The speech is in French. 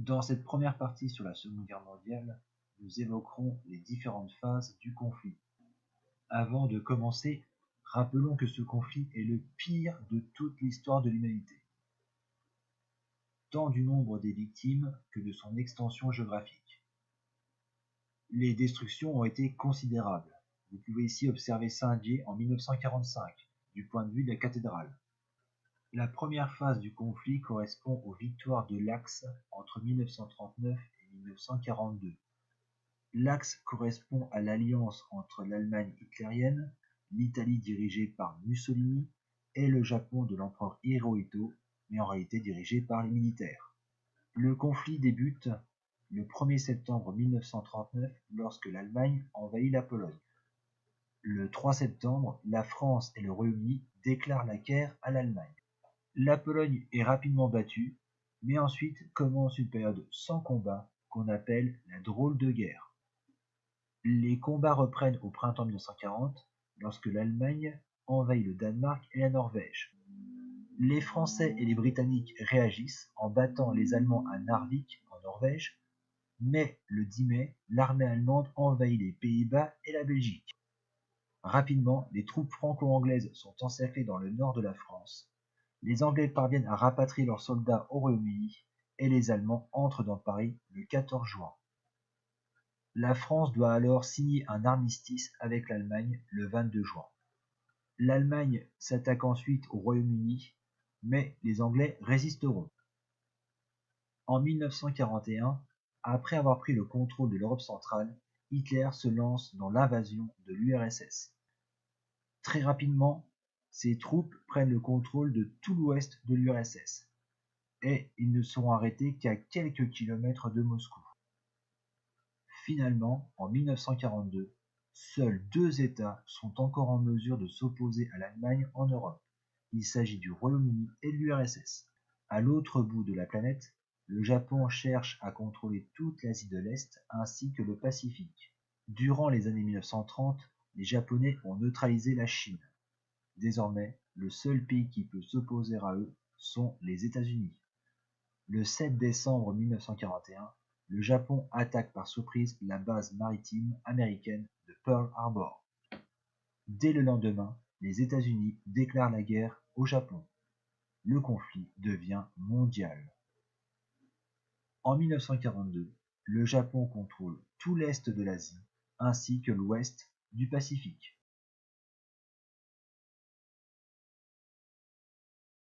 Dans cette première partie sur la Seconde Guerre mondiale, nous évoquerons les différentes phases du conflit. Avant de commencer, rappelons que ce conflit est le pire de toute l'histoire de l'humanité, tant du nombre des victimes que de son extension géographique. Les destructions ont été considérables. Vous pouvez ici observer Saint-Dié en 1945, du point de vue de la cathédrale. La première phase du conflit correspond aux victoires de l'Axe entre 1939 et 1942. L'Axe correspond à l'alliance entre l'Allemagne hitlérienne, l'Italie dirigée par Mussolini et le Japon de l'empereur Hirohito, mais en réalité dirigé par les militaires. Le conflit débute le 1er septembre 1939 lorsque l'Allemagne envahit la Pologne. Le 3 septembre, la France et le Royaume-Uni déclarent la guerre à l'Allemagne. La Pologne est rapidement battue, mais ensuite commence une période sans combat qu'on appelle la drôle de guerre. Les combats reprennent au printemps 1940 lorsque l'Allemagne envahit le Danemark et la Norvège. Les Français et les Britanniques réagissent en battant les Allemands à Narvik en Norvège, mais le 10 mai, l'armée allemande envahit les Pays-Bas et la Belgique. Rapidement, les troupes franco-anglaises sont encerclées dans le nord de la France. Les Anglais parviennent à rapatrier leurs soldats au Royaume-Uni et les Allemands entrent dans Paris le 14 juin. La France doit alors signer un armistice avec l'Allemagne le 22 juin. L'Allemagne s'attaque ensuite au Royaume-Uni, mais les Anglais résisteront. En 1941, après avoir pris le contrôle de l'Europe centrale, Hitler se lance dans l'invasion de l'URSS. Très rapidement, ses troupes prennent le contrôle de tout l'ouest de l'URSS, et ils ne seront arrêtés qu'à quelques kilomètres de Moscou. Finalement, en 1942, seuls 2 États sont encore en mesure de s'opposer à l'Allemagne en Europe. Il s'agit du Royaume-Uni et de l'URSS. À l'autre bout de la planète, le Japon cherche à contrôler toute l'Asie de l'Est ainsi que le Pacifique. Durant les années 1930, les Japonais ont neutralisé la Chine. Désormais, le seul pays qui peut s'opposer à eux sont les États-Unis. Le 7 décembre 1941, le Japon attaque par surprise la base maritime américaine de Pearl Harbor. Dès le lendemain, les États-Unis déclarent la guerre au Japon. Le conflit devient mondial. En 1942, le Japon contrôle tout l'est de l'Asie ainsi que l'ouest du Pacifique.